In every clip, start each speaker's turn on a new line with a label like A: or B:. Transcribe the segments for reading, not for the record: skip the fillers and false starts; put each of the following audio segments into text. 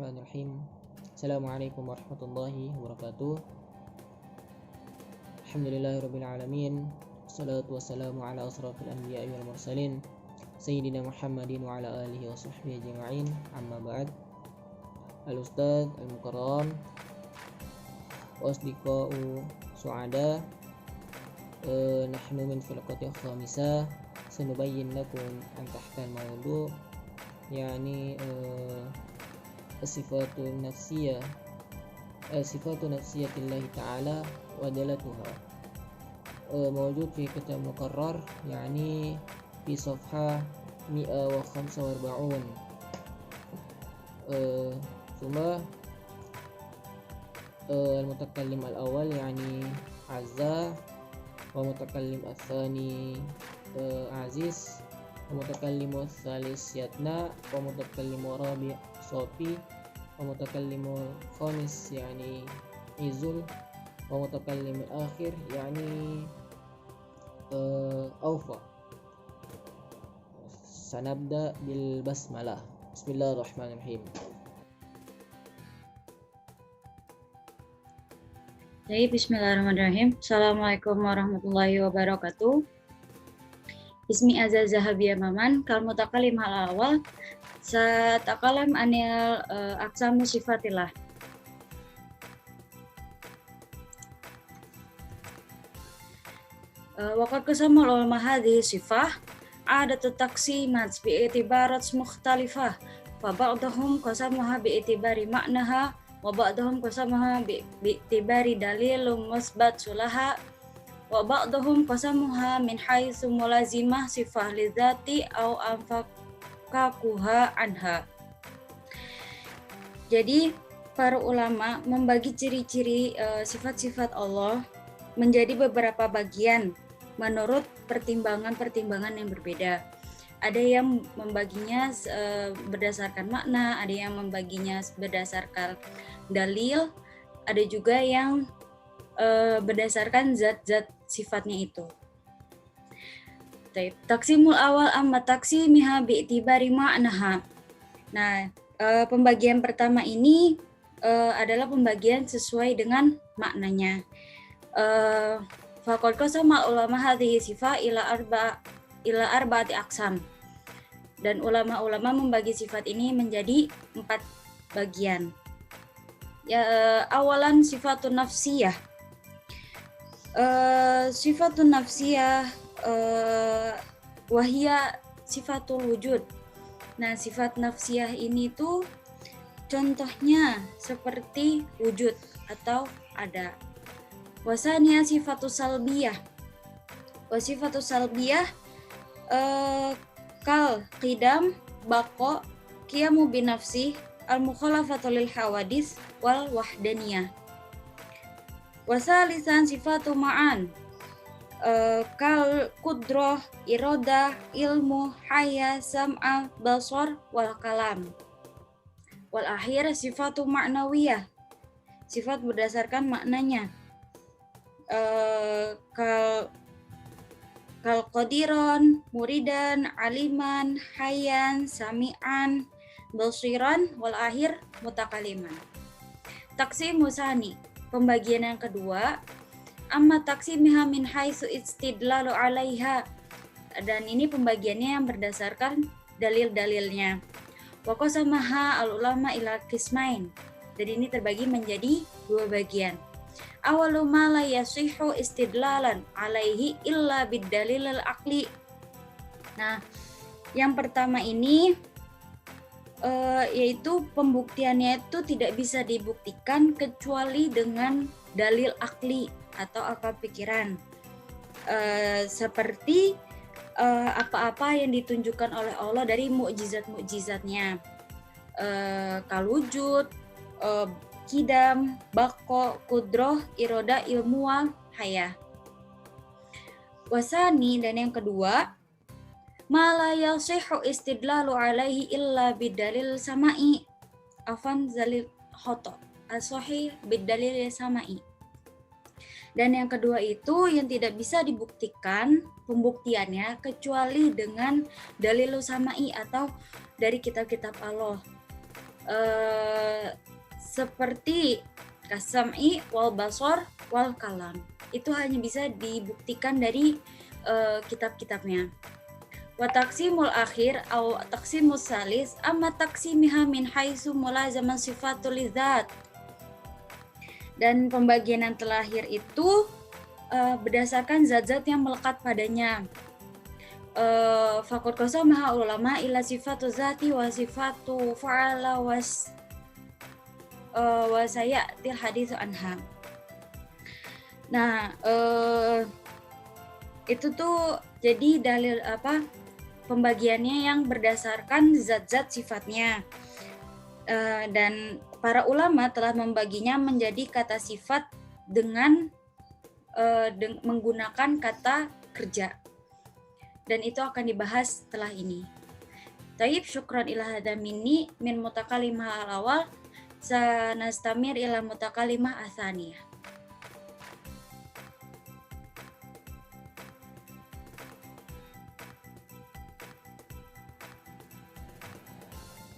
A: Bismillahirrahmanirrahim. Assalamualaikum warahmatullahi wabarakatuh. Alhamdulillahirabbil alamin. Wassalatu wassalamu ala asrafil anbiya'i wal mursalin sayyidina Muhammadin wa ala alihi wa sahbihi ajma'in. Amma ba'd. Al-Ustadz Al-Mukarram wa asdiqa'u su'ada, nahnu min firqati khamisah sanubayyin lakum an tahtal mawdu' yani sifatun nafsiyah sifatun nafsiyatillahi ta'ala wa dalatuha mawjud fi kitab muqarrar yani fi safha 145 thumma al-mutakallim al-awwal yani azza wa mutakallim al-thani aziz wa mutakallimu tsalis yatna wa mutakallimu rabi' sofi wa mutakallimu khamis yani izul wa mutakallim akhir yani awfa. Sanabda bil basmalah. Bismillahirrahmanirrahim.
B: Baik, bismillahirrahmanirrahim. Assalamualaikum warahmatullahi wabarakatuh. Ismi Azza Zahabiyah Maman, kal mutakallim hal awal satakalam anil aksamu sifatillah. Waqad qasamul ulama hadhihi sifah adat taksimat bi itibarat mukhtalifah fa ba'dahum qasamuha bi itibari ma'naha wa ba'dahum qasamuha bi itibari dalilum musbat sulaha wa ba'dahum qasamuha min haitsu mulazimah sifah lidzati au anfaqakuha anha. Jadi para ulama membagi ciri-ciri sifat-sifat Allah menjadi beberapa bagian menurut pertimbangan-pertimbangan yang berbeda. Ada yang membaginya berdasarkan makna, ada yang membaginya berdasarkan dalil, ada juga yang berdasarkan zat-zat sifatnya itu. Taksimul awal amma taksimiha bi'tibari ma'naha. Nah, pembagian pertama ini adalah pembagian sesuai dengan maknanya. Faqad qasama ulama hadhihi sifat ila arba'ati aqsam. Dan ulama-ulama membagi sifat ini menjadi 4 bagian. Awalan sifatun nafsiyah. Sifatun nafsiyah wahia sifatul wujud. Nah, sifat nafsiyah ini tuh contohnya seperti wujud atau ada. Wasanya sifatus salbiyah. Sifatus salbiyah kal qidam baqo qiyamu binafsi al-mukhalafatu lil hawadis wal wahdaniyah. Wasalisan sifatu ma'an kal qudrah, iradah, ilmu, haya, sam'a, basar, wal kalam. Wal akhir sifatu ma'nawiyah, sifat berdasarkan maknanya. Kal qadiran, muridan, aliman, hayan, sami'an, basiran, wal akhir mutakaliman. Taksimu sani, pembagian yang kedua, amma taksimiha min haitsu istidlalu 'alaiha. Dan ini pembagiannya yang berdasarkan dalil-dalilnya. Wa qasamaha al-ulama ila qismain. Jadi ini terbagi menjadi 2 bagian. Awalu ma la yasihu istidlalan 'alaihi illa bid-dalil al-aqli. Nah, yang pertama ini yaitu pembuktiannya itu tidak bisa dibuktikan kecuali dengan dalil akli atau akal pikiran, seperti apa-apa yang ditunjukkan oleh Allah dari mukjizat-mukjizatnya, kalwujud, kidam, bako, kudroh, iroda, ilmu, haya. Wasani, dan yang kedua, ma la yasihu istidlalu alaihi illa bidalil sama'i afan zalil khoto as-sahih bidalil sama'i. Dan yang kedua itu yang tidak bisa dibuktikan pembuktiannya kecuali dengan dalil sama'i atau dari kitab-kitab Allah. seperti kasam'i wal basar wal kalam. Itu hanya bisa dibuktikan dari kitab-kitabnya. Wa taqsimul akhir atau taqsimus salis amma taqsimiha min haitsu mulazaman sifatul lidzat. Dan pembagian yang terakhir itu berdasarkan zat-zat yang melekat padanya. Faqad qasamaha ulama ila sifatu zati wa sifatu fa'ala wa sayatil haditsu anha. Nah, itu tuh jadi dalil pembagiannya yang berdasarkan zat-zat sifatnya. Dan para ulama telah membaginya menjadi kata sifat dengan menggunakan kata kerja. Dan itu akan dibahas setelah ini. Taib, syukran ila hadza minni min mutakalimah al-awal, sanastamir ila mutakalimah atsaniyah.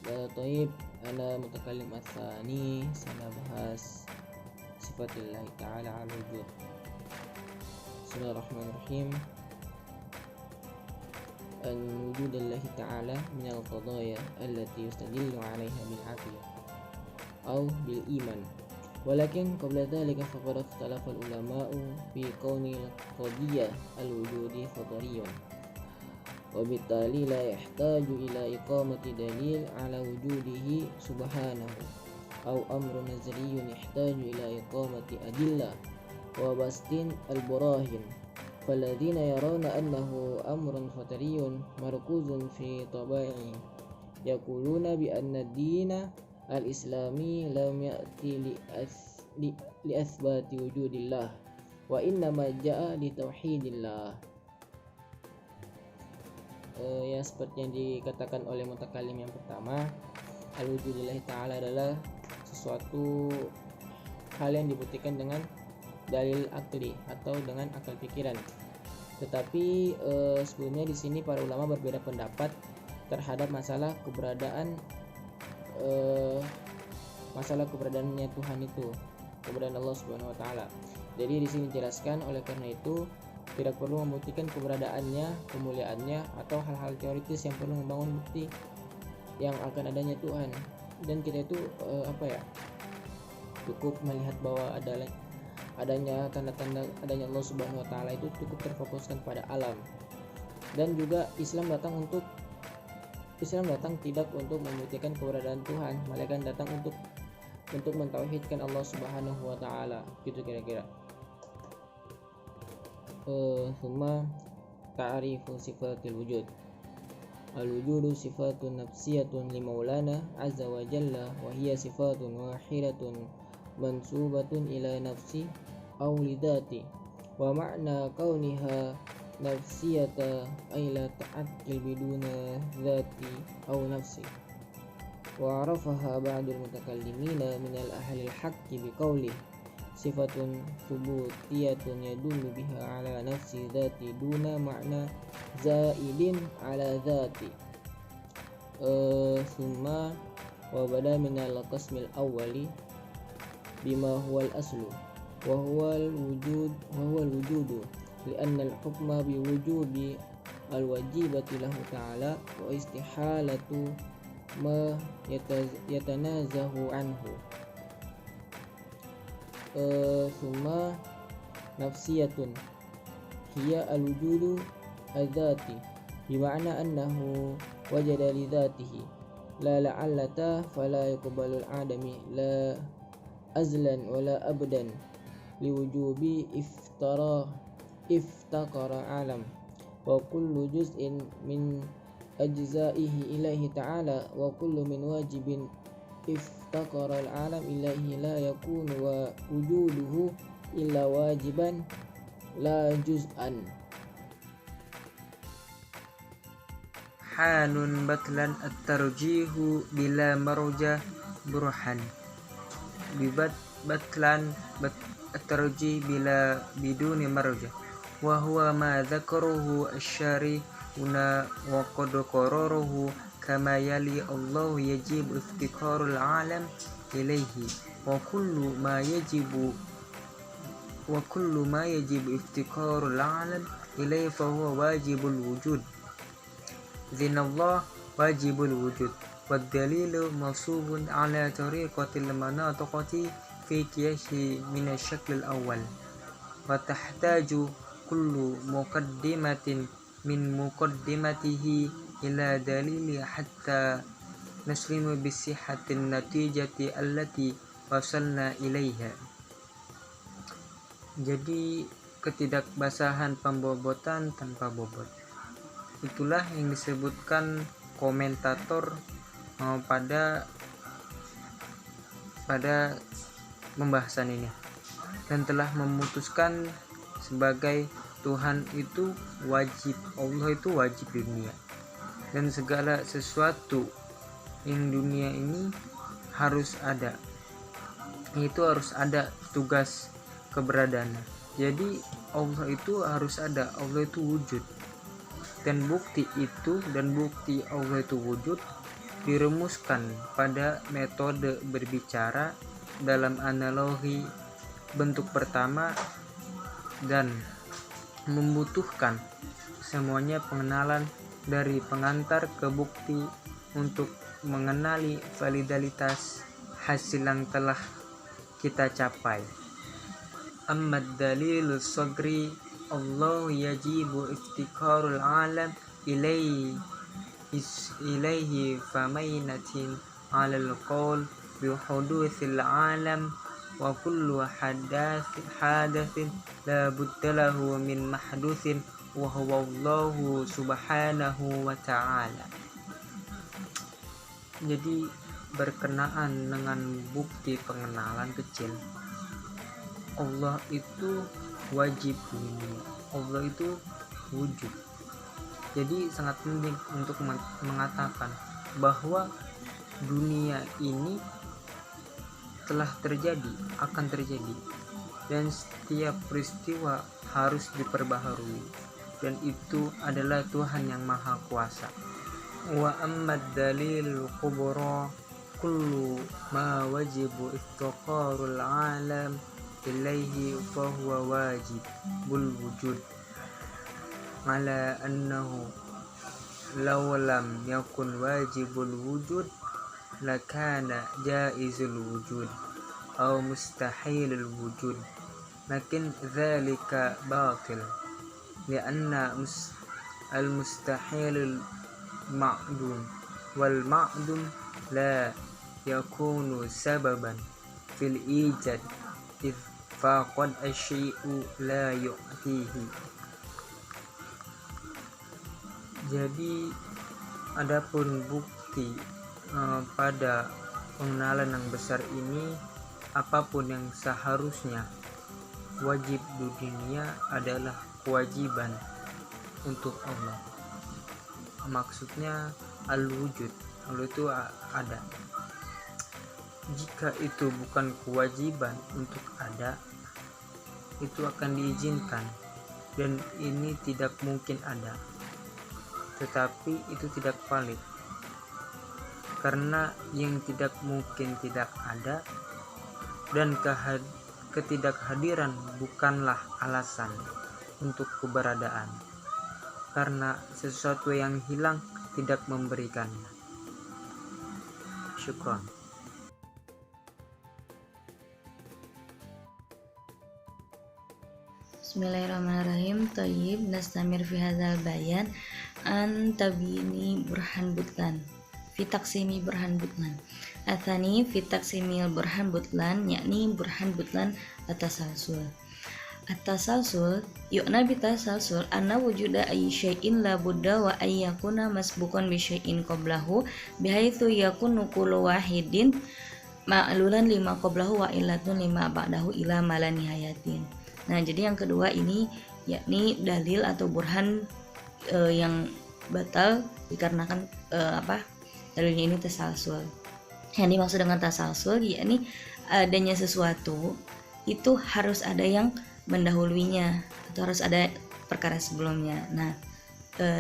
A: Taib, ana mutakallim atsani, sana bahas sifatillah ta'ala al-wujud. Bismillahirrahmanirrahim. أن وجود الله تعالى من القضايا التي يستدل عليها بالعقل أو بالإيمان، ولكن قبل ذلك فقد اختلف العلماء في كون القضية الوجود فطري، وبالتالي لا يحتاج إلى إقامة دليل على وجوده سبحانه، أو أمر نظري يحتاج إلى إقامة أدلة وبسط البراهين. فالذين يرون أنه أمر فطري مركوز في طبائعه يقولون بأن الدين الإسلامي لم يأتي لإثبات وجود الله وإنما جاء لتوحيد الله. Ya, seperti yang dikatakan oleh mutakalim yang pertama, al-wujudillahi ta'ala adalah sesuatu hal yang dibuktikan dengan dalil akli atau dengan akal pikiran. Tetapi sebelumnya di sini para ulama berbeda pendapat terhadap masalah keberadaannya Tuhan itu, keberadaan Allah Subhanahu wa taala. Jadi di sini dijelaskan, oleh karena itu tidak perlu membuktikan keberadaannya, kemuliaannya, atau hal-hal teoritis yang perlu membangun bukti yang akan adanya Tuhan. Dan kita itu cukup melihat bahwa adanya tanda-tanda adanya Allah Subhanahu wa taala itu cukup terfokuskan pada alam. Dan juga Islam datang tidak untuk membuktikan keberadaan Tuhan, melainkan datang untuk mentauhidkan Allah Subhanahu wa taala, gitu kira-kira. Summa ta'rifu sifatil wujud. Al-wujudu sifatun nafsiyatun li maulana azza wa jalla, wa hiya sifatun wahidatun mansubatun ila nafsi aw lidati, wa ma'na kauniha nafsiyata ay la ta'aqqil biduna dhati aw nafsi. Wa arafaha ba'dul mutakallimina min al-ahli al-haqqi biqawli sifatun thubutiyatun yadullu biha ala nafsi dhati duna ma'na zaidin ala dhati. Summa wa bada min al-qasmil awwali bima huwa al-aslu wa huwa al-wujudu lianna al-hukma biwujudi al-wajibati lahu ta'ala wa istihalatu ma yatanazahu anhu. Summa nafsiyatun hiya al-wujudu al-dhati bima'na annahu wajada li dhatihi la la'allata fala yuqbalu al-adami la azlan wala abdan liwujubi iftakara alam wa kullu juz'in min ajza'ihi ilaihi ta'ala wa kullu min wajibin iftakara al-alam ilaihi la yakunu wa wujuduhu illa wajiban la juz'an.
C: Halun batlan at-tarjihu bila marja burhan bibat batlan at-tarjih bila biduni marja wa huwa ma dzakaruhu asy-syari una wa qad qararuhu كما يلي الله يجب افتقار العالم إليه وكل ما يجب افتقار العالم إليه فهو واجب الوجود ذن الله واجب الوجود والدليل منصوب على طريقة المناطقة في قياس من الشكل الأول وتحتاج كل مقدمة من مقدمته إلى دليل حتى نسلم بصحة النتيجة التي وصلنا إليها. Jadi ketidakbasahan pembobotan tanpa bobot, itulah yang disebutkan komentator pada pembahasan ini, dan telah memutuskan sebagai Tuhan itu wajib, Allah itu wajib di dunia, dan segala sesuatu yang dunia ini harus ada, itu harus ada tugas keberadaannya. Jadi Allah itu harus ada, Allah itu wujud, dan bukti Allah itu wujud dirumuskan pada metode berbicara dalam analogi bentuk pertama dan membutuhkan semuanya pengenalan dari pengantar ke bukti untuk mengenali validitas hasil yang telah kita capai. Amma dalil sagri Allah yajibu iftikarul alam ilaihi famainatin alal qawl bihudutsil alam wa kullu hadathin la budda lahu min mahduthin wa huwa Allahu subhanahu wa ta'ala. Jadi berkenaan dengan bukti pengenalan kecil, Allah itu wajib ini, Allah itu wujud. Jadi sangat penting untuk mengatakan bahwa dunia ini telah terjadi, akan terjadi, dan setiap peristiwa harus diperbaharui, dan itu adalah Tuhan yang Maha Kuasa. Wa ammad dalil kubra kullu ma wajibu iftaqarul alam ilaihi fahuwa wajibul wujud ala annahu law lam yakun wajibul wujud lakana jaizul wujud aw mustahilul wujud lakin dhalika batil lianna al mustahilul ma'dum wal ma'dum la yakunu sababan fil ijad idh faqad asyai'u la yu'tihi. Jadi adapun bukti pada pengenalan yang besar ini, apapun yang seharusnya wajib di dunia adalah kewajiban untuk Allah. Maksudnya al-wujud, Allah itu ada. Jika itu bukan kewajiban untuk ada, itu akan diizinkan, dan ini tidak mungkin ada. Tetapi itu tidak valid, karena yang tidak mungkin tidak ada, dan ketidakhadiran bukanlah alasan untuk keberadaan, karena sesuatu yang hilang tidak memberikannya. Syukran.
B: Bismillahirrahmanirrahim. Thayyib, nastamir fi hadzal bayan an tabini burhan butlan fi taqsimi burhan butlan athani fi taqsimil burhan butlan, yakni burhan butlan at-tasalsul yu'na bitasalsul anna wujuda ayyi syai'in la budda wa ayyakuna masbuqan bi syai'in qablahu bihaitsu yakunu kullu wahidin ma'lulan lima qablahu wa illatun lima ba'dahu ila mala nihayatin. Nah, jadi yang kedua ini yakni dalil atau burhan yang batal dikarenakan dalilnya ini tasalsul. Yang dimaksud dengan tasalsul yakni adanya sesuatu itu harus ada yang mendahuluinya atau harus ada perkara sebelumnya. Nah,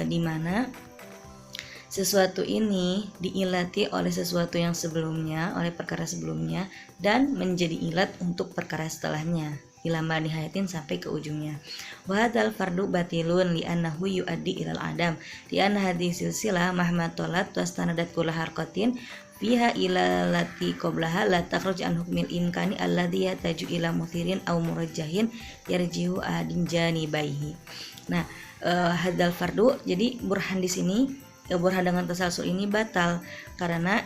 B: di mana
D: sesuatu ini diilati oleh sesuatu yang sebelumnya, oleh perkara sebelumnya, dan menjadi ilat untuk perkara setelahnya ilama nihayatin sampai ke ujungnya. Wa hadzal fardu batilun li annahu yuaddi ilal adam li anna hadhihi silsilah mahma tolat wastanadat kullu harqatin fiha ila lati qablaha la takhruj an hukmil imkani alladhi yataju ila muthirin aw murajjahin yarjihu adin janibaihi. Nah, hadzal fardu, jadi burhan di sini, burhan dengan tasalsul ini batal karena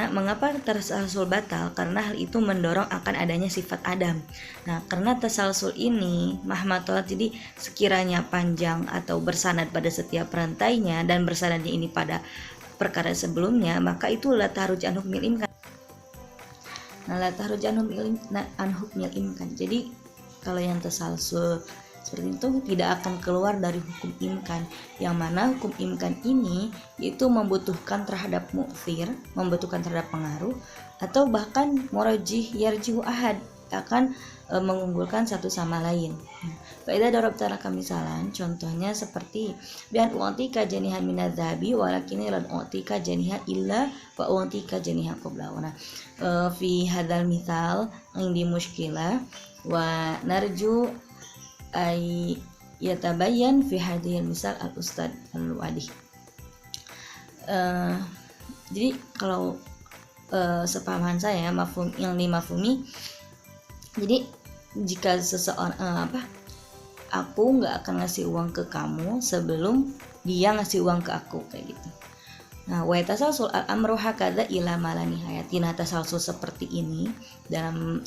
D: mengapa tasalsul batal? Karena hal itu mendorong akan adanya sifat adam. Nah, karena tasalsul ini mahmatolat, jadi sekiranya panjang atau bersanad pada setiap rantainya dan bersanadnya ini pada perkara sebelumnya, maka itu la taharuj an hukmil imkan. Nah, la taharuj an hukmil imkan. Jadi kalau yang tasalsul seperti itu tidak akan keluar dari hukum imkan, yang mana hukum imkan ini itu membutuhkan terhadap mu'thir, membutuhkan terhadap pengaruh, atau bahkan murajjih yarjihu ahad, akan mengunggulkan satu sama lain. Faida darabta laka misalan, contohnya seperti bian u'tika janihan minadzabi walakin lan u'tika janihan illa wa u'tika janihan qabla. Fi hadzal misal indi mushkilah wa narju ay yatabayyan fi hadhil misal al ustad al-wadi. Jadi kalau sepahaman saya mafhum yang dimafhumi, jadi jika seseorang aku nggak akan ngasih uang ke kamu sebelum dia ngasih uang ke aku, kayak gitu. Nah, wa tasalsul al-amru hakadza ila malani hayatin. Tasalsul seperti ini dalam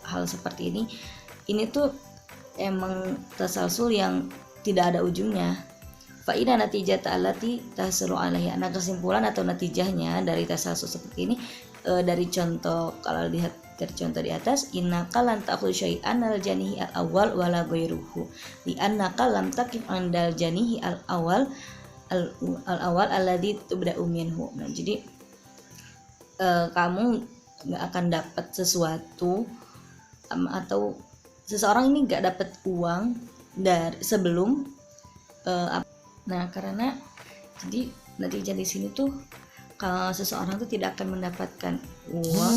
D: hal seperti ini tuh emang tasalsul yang tidak ada ujungnya. Fa'ida natijata allati tahsulu alaiha. Nah, kesimpulan atau natijahnya dari tasalsul seperti ini dari contoh, kalau lihat dari contoh di atas, innaka lan ta'khudhu syai'an al janihi al awal wala ghairuhu li annaka lam taqif andal janihi al awal alladzi tubda'u minhu. Nah, jadi kamu nggak akan dapat sesuatu atau seseorang ini nggak dapat uang dari sebelum nah, karena jadi natijah di sini tuh kalau seseorang tuh tidak akan mendapatkan uang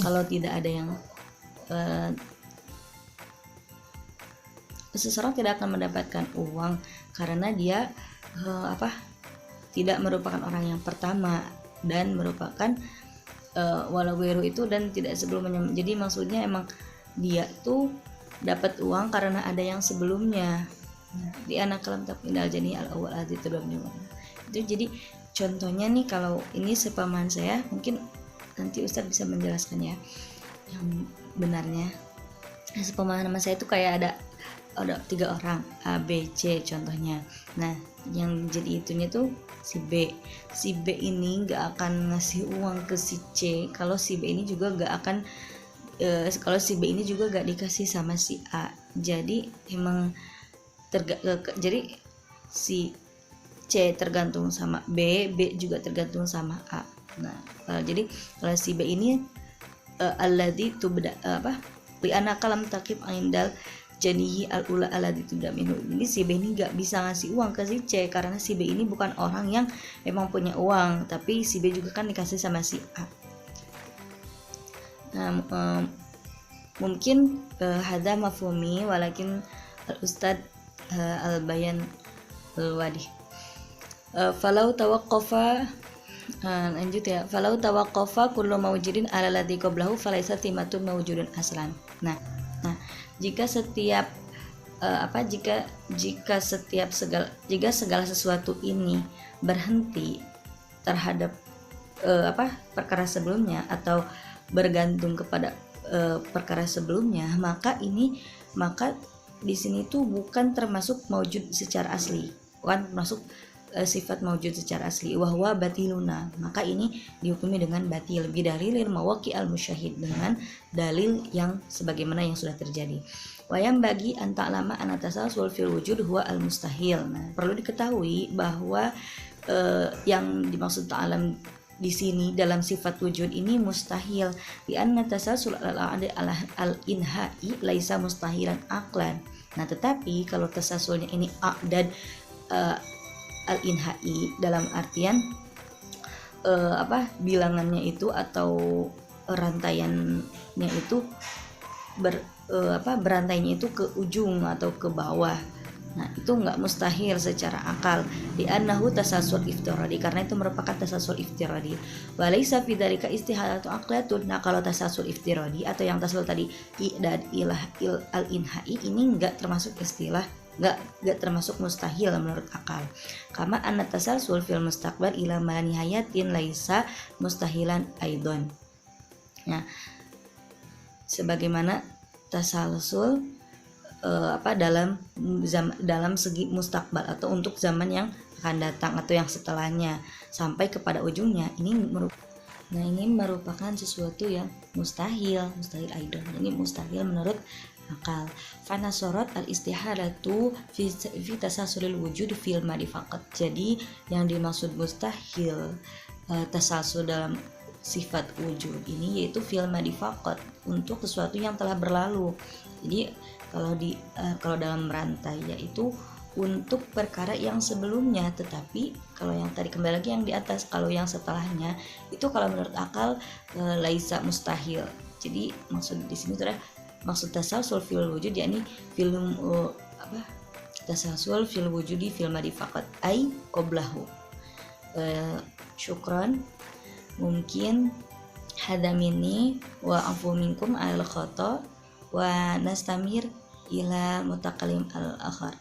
D: kalau tidak ada yang seseorang tidak akan mendapatkan uang karena dia tidak merupakan orang yang pertama dan merupakan walau wiru itu dan tidak sebelumnya. Jadi maksudnya emang dia tuh dapat uang karena ada yang sebelumnya. Di anak kalam takminal jani al awal adi itu. Jadi contohnya nih, kalau ini sepaman saya, mungkin nanti Ustadz bisa menjelaskan ya yang benarnya. Sepemahaman saya itu kayak ada 3 orang, A, B, C contohnya. Nah, yang jadi itunya tuh si B ini nggak akan ngasih uang ke si C kalau si B ini juga nggak akan kalau si B ini juga gak dikasih sama si A. Jadi emang jadi si C tergantung sama B juga tergantung sama A. Nah, jadi kalau si B ini alladzi tubda li anaka lam taqib indal janihi al-ula alladzi tubda minhu. Jadi si B ini gak bisa ngasih uang ke si C karena si B ini bukan orang yang memang punya uang, tapi si B juga kan dikasih sama si A. Nah, mungkin hadza mafhumi walakin al-ustad al-bayan al-wadi. Falau tawaqqafa lanjut ya. Falau tawaqqafa kullu mawjudin ala ladzi qablahu falaysa timatun mawjudun aslan. Nah, jika setiap jika segala sesuatu ini berhenti terhadap perkara sebelumnya atau bergantung kepada perkara sebelumnya, maka di sini tuh bukan termasuk maujud secara asli, bukan termasuk sifat maujud secara asli. Wahwa batiluna, maka ini dihukumi dengan batil bidalilil mawaqi al musyahid, dengan dalil yang sebagaimana yang sudah terjadi. Wayam bagi anta'lama anatasalsul fil wujud huwa al mustahil. Nah, perlu diketahui bahwa yang dimaksud ta'alam di sini dalam sifat wujud ini mustahil, di anna tasalsul al-inha'i laisa mustahilan aqlan. Nah, tetapi kalau tasalsulnya ini a'dad al-inhai dalam artian bilangannya itu atau rantaiannya itu berantainya itu ke ujung atau ke bawah. Nah, itu nggak mustahil secara akal. Li'annahu tasalsul iftiradi, karena itu merupakan tasalsul iftiradi. Walaysa fi dzalika istihalatu aqlatun. Nah, kalau tasalsul iftiradi atau yang tasalsul tadi i'dad al-inhai ini nggak termasuk istilah, nggak termasuk mustahil menurut akal. Kama anna tasalsul fil mustaqbal ila ma nihayatin laisa mustahilan aidon. Nah, sebagaimana tasalsul dalam segi mustakbal atau untuk zaman yang akan datang atau yang setelahnya sampai kepada ujungnya, ini merupakan sesuatu yang mustahil aidon. Ini mustahil menurut akal. Fanasorot al-istihalatu fi tasalsulil wujud fil madi faqat. Jadi yang dimaksud mustahil tasalsul dalam sifat wujud ini yaitu fil madi faqat, untuk sesuatu yang telah berlalu. Jadi kalau dalam rantai yaitu untuk perkara yang sebelumnya, tetapi kalau yang tadi kembali lagi yang di atas, kalau yang setelahnya itu kalau menurut akal laisa mustahil. Jadi maksud di sini adalah maksud tasalsul fil wujud yakni film tasalsul fil wujudi fil madi faqat ai qablahu. Syukran, mungkin hada minni wa afu minkum al khata wa nastamir ila mutakallim al-akhar.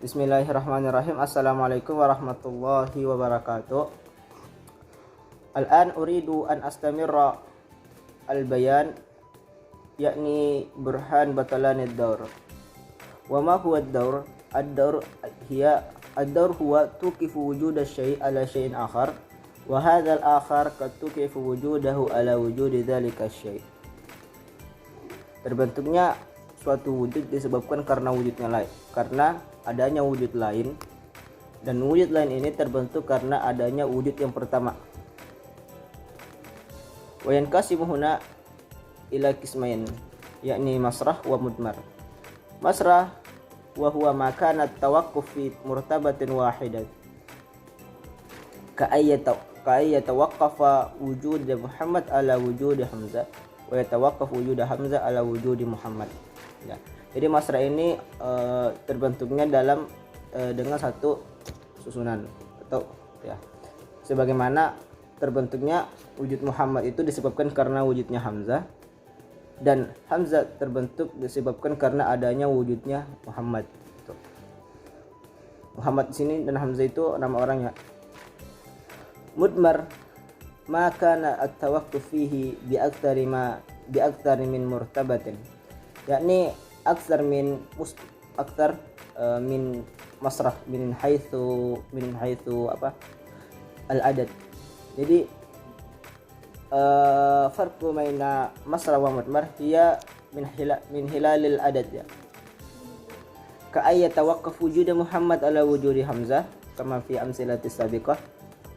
E: Bismillahirrahmanirrahim. Assalamualaikum warahmatullahi wabarakatuh. Al-an uridu an astamirra al-bayan yakni burhan batalan ad-dawr. Wa ma huwa ad-dawr? Ad-dawr huwa tuqifu wujud asy-syai' ala syai'in akhar wa hadzal akhar qad tuqifu wujudahu ala wujudi dzalika asy-syai'. Terbentuknya suatu wujud disebabkan karena wujudnya lain, karena adanya wujud lain, dan wujud lain ini terbentuk karena adanya wujud yang pertama. Wa yanqasimu huna ila qismain yakni masrah wa mudmar. Masrah wa huwa ma kana tawaqquf fi murtabatin wahidah ka yatawaqqafa wujud Muhammad ala wujud Hamzah wa yatawaqqaf wujud Hamzah ala wujud Muhammad. Ya. Jadi masrah ini terbentuknya dengan satu susunan atau ya, sebagaimana terbentuknya wujud Muhammad itu disebabkan karena wujudnya Hamzah, dan Hamzah terbentuk disebabkan karena adanya wujudnya Muhammad. Muhammad di sini dan Hamzah itu nama orangnya. Mudmar maka at-tawaqquf fihi bi aktsari min murtabatin, yakni aktsar min masrah min haitsu al-adad. Jadi farqu baina masrah wa mudmar hiya min hilalil adad ya. Ka ayatawaqqaf wujud Muhammad ala wujudi Hamzah kama fi amsilati sabiqah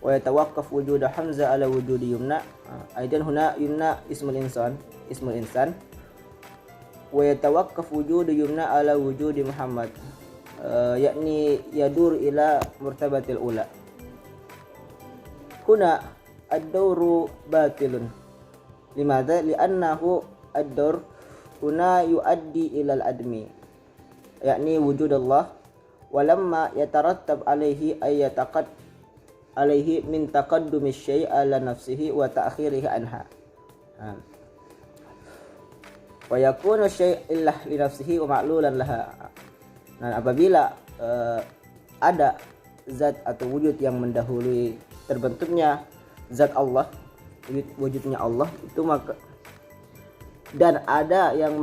E: wa yatawaqqaf wujud Hamzah ala wujudi Yumna. Aidan huna Yumna ismul insan wa yatawaqqaf wujud Yumna ala wujudi Muhammad yakni yadur ila murtabatil ula. Huna ad-dawru batilun. Limadha? Li'annahu ad-dawr huna yuaddi ila al-admi yakni wujud Allah walamma yatarattab alaihi ayyataqad alaihi min taqaddumi syai' ala nafsihi wa ta'khirihi anha. Wa yakunu syai' illah li nafsihi wa ma'lulan laha. Nah, apabila ada zat atau wujud yang mendahului terbentuknya zat Allah, wujudnya Allah itu, maka dan ada yang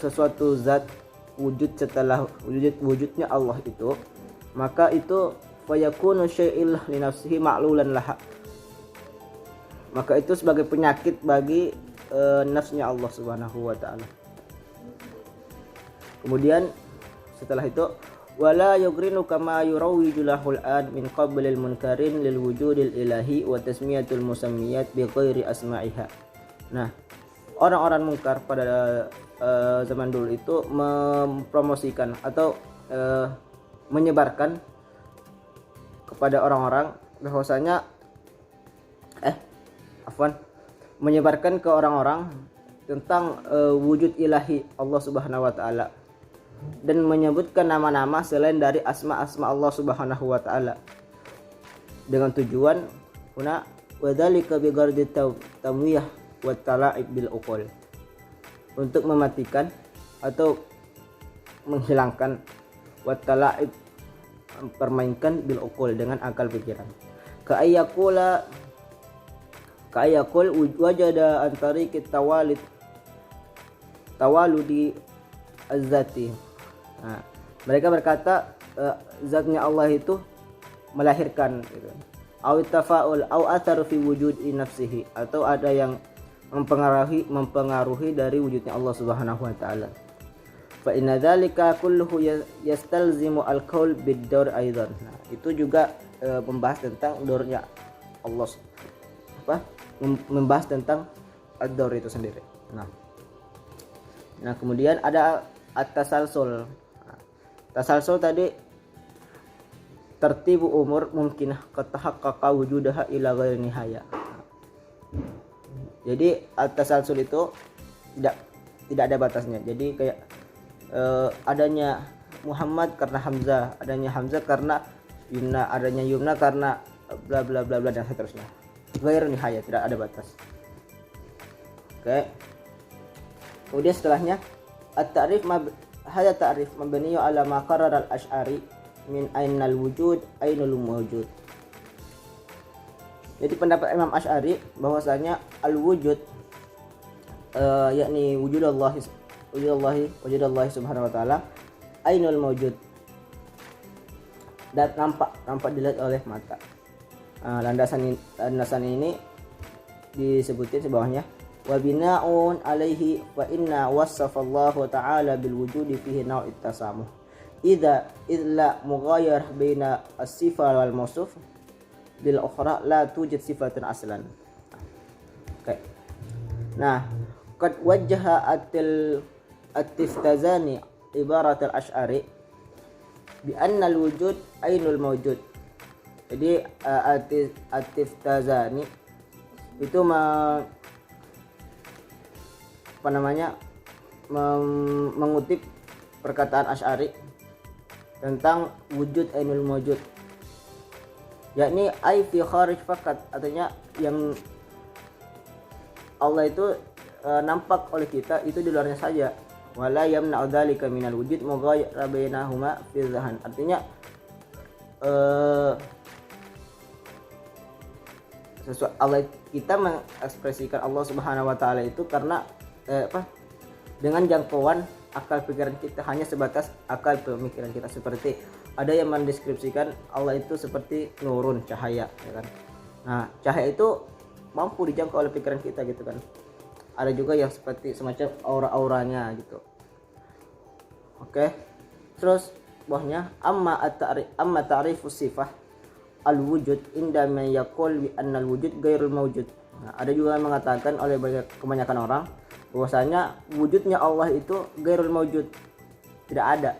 E: sesuatu zat wujud setelah wujudnya Allah itu, maka itu fayakunu syai'il li nafsihi ma'lulan laha, maka itu sebagai penyakit bagi nafsnya Allah Subhanahu wa taala. Kemudian setelah itu wala yugrinu kama yurawiju lahul ad min qablil munkarin lil wujudil ilahi wa tasmiyatul musammiyat bi ghairi asma'iha. Nah, orang-orang mungkar pada zaman dulu itu mempromosikan atau menyebarkan kepada orang-orang bahwasanya menyebarkan ke orang-orang tentang wujud ilahi Allah Subhanahu wa taala dan menyebutkan nama-nama selain dari asma-asma Allah Subhanahu wa taala dengan tujuan wadzalika bighardi tamwiyah wa tala'ib bil uqul, untuk mematikan atau menghilangkan wa tala'ib, mempermainkan bil uqul dengan akal pikiran. Ka'ayakul wajada antari tawaludi az-zati. Nah, mereka berkata zatnya Allah itu melahirkan gitu. Au tafa'ul au athar fi wujudi nafsihi, atau ada yang mempengaruhi dari wujudnya Allah Subhanahu wa taala. Fa inna dzalika kulluhu yastalzimu al-qaul bid-daur aidan. Nah, itu juga membahas tentang daurnya Allah, membahas tentang ad-daur itu sendiri. Nah, kemudian ada at-tasalsul. Tasalsul tadi tertibu umur mungkinah katahaqqaqa wujudaha ila ghairi nihaya. Jadi at-tasalsul itu tidak ada batasnya. Jadi kayak adanya Muhammad karena Hamzah, adanya Hamzah karena Yumna, adanya Yumna karena bla bla bla bla dan seterusnya. Ghairi nihaya, tidak ada batas. Oke. Kemudian setelahnya at-ta'rif hadha ta'rif mabniyu ala ma qarrara al-Asy'ari min ainal wujud ainul mawjud. Jadi pendapat Imam Asy'ari bahwasanya al-wujud yakni wujudallahi subhanahu wa ta'ala ainul mawjud, dan nampak dilihat oleh mata. Landasan ini disebutin di bawahnya wa bina'un alaihi wa inna wassafallahu ta'ala bil wujudi fihi naw'it tasamuh idza illa mughayyar baina as-sifah wal mawsuf bil ukhra la tujid sifatun aslan. Oke. Nah, qad wajjaha at-tiftazani ibarat al-Asy'ari bi anna al-wujud ainul mawjud. Jadi at-tiftazani itu mengutip perkataan Asy'ari tentang wujud ainul mawjud, yakni ai fi kharij fakat, artinya yang Allah itu nampak oleh kita itu di luarnya saja. Wala yamna'u dzalika minal wujud mughayyara bainahuma fi dzahn, artinya Allah, kita mengekspresikan Allah Subhanahu wa taala itu karena dengan jangkauan akal pikiran kita, hanya sebatas akal pemikiran kita. Seperti ada yang mendeskripsikan Allah itu seperti nurun, cahaya, ya kan. Nah, cahaya itu mampu dijangkau oleh pikiran kita gitu kan. Ada juga yang seperti semacam aura-auranya gitu. Oke. Terus bawahnya amma ta'rifus sifah al-wujud indama yaqul bi annal wujud ghairul mawjud. Nah, ada juga yang mengatakan oleh kebanyakan orang bahwasanya wujudnya Allah itu ghairul mawjud, tidak ada.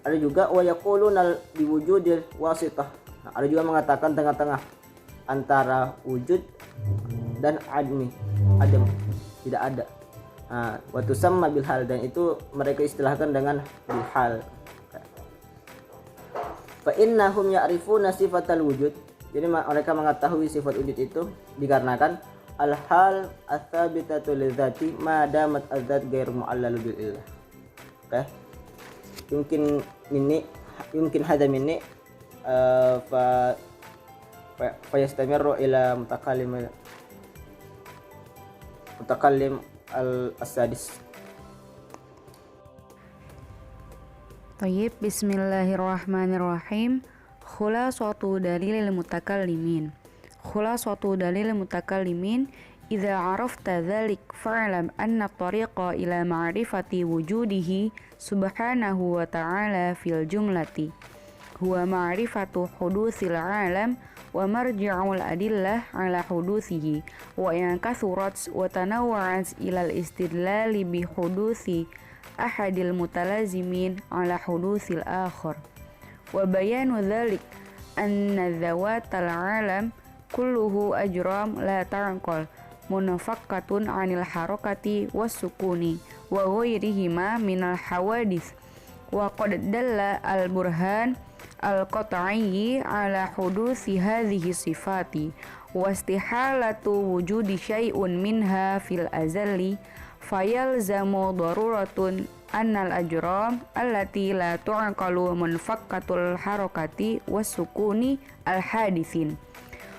E: Ada juga wa yaquluna bi wujudil wasithah. Nah, ada juga mengatakan tengah-tengah antara wujud dan adam, tidak ada. Nah, wa tusamma bil hal, dan itu mereka istilahkan dengan bil hal. Fa innahum ya'rifuna sifatal wujud. Jadi mereka mengetahui sifat wujud itu dikarenakan al-hal ats-tsabitatu lidzati ma damat adzat ghair mu'allal bil illah. Oke. Yumkin hada minni fa yastamirru ila mutakallim al-sadis.
F: Tayyib, bismillahirrahmanirrahim. Khulasatu dalilil mutakallimin. Khulasatu dalilil mutakallimin, idza arafta dzalik fa'lam anna tariqa ila ma'rifati wujudihi subhanahu wa ta'ala fil jumlati huwa ma'rifatu hudusil alam wa marji'ul adillah ala hudusihi wa in kathurat wa tanawwa'at ilal istidlali bi hudusi ahadil mutalazimin ala hudusil akhar wa bayanu dhalik anna dhawatal alam kulluhu ajram la ta'qal munafaqqatun 'anil harakati was sukuni wa ghairihima minal hawadits wa qad dalla al burhan al qat'i ala hudusi hadhihi sifati wa istihalatu wujudi syai'un minha fil azali fayalzamu daruratun annal ajram allati la tu'qalu munfaqqatul harakati was sukuni al hadithin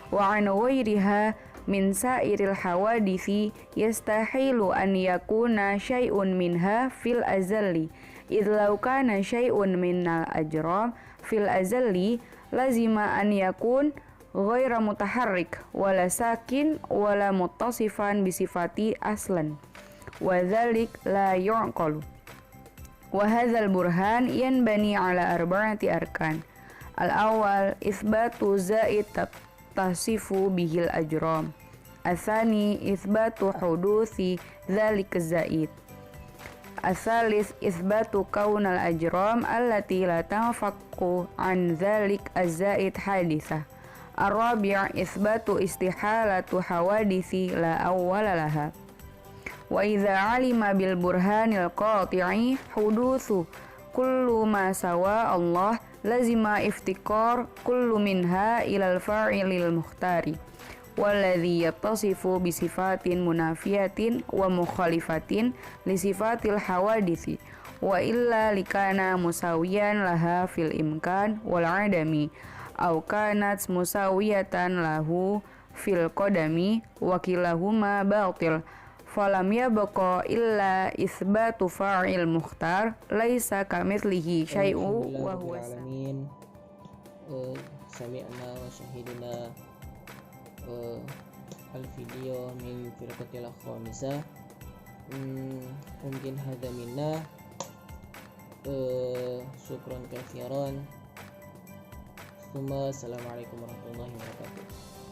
F: wa an ghairiha min sairil hawadisi yastahilu an yakuna syai'un minha fil azali idh law kana syai'un minal ajram fil azali lazima an yakun ghaira mutaharrik wala sakin wala muttasifan bisifati aslan wa dhalik la yu'qalu wa hadzal burhan yanbani ala arba'ati arkan al-awwal itsbatu zaid tasifu bihil ajram asani itsbatu hudusi dzalik zaid asalis itsbatu kaunal ajram allati la tanfaqu an dzalik az-zaid haditsah ar-rabi' itsbatu istihalatu hawadisi la awwala laha wa idza alima bil burhanil qati'i hudusu kullu ma sawa Allah lazima iftikar kullu minha ilal fa'ilil mukhtari walladhi yattasifu bisifatin munafiyatin wa mukhalifatin lisifatil hawadisi wa illa likana musawiyan laha fil imkan wal adami aw kanat musawiyatan lahu fil qadami wa kilahuma batil falam yabqa illa isbatu fa'il mukhtar laisa kamitslihi syai'un wa huwa
A: sami'na wa syahidna al-video min firqatil khamisah mungkin hadza minna syukran katsiran. Assalamualaikum warahmatullahi wabarakatuh.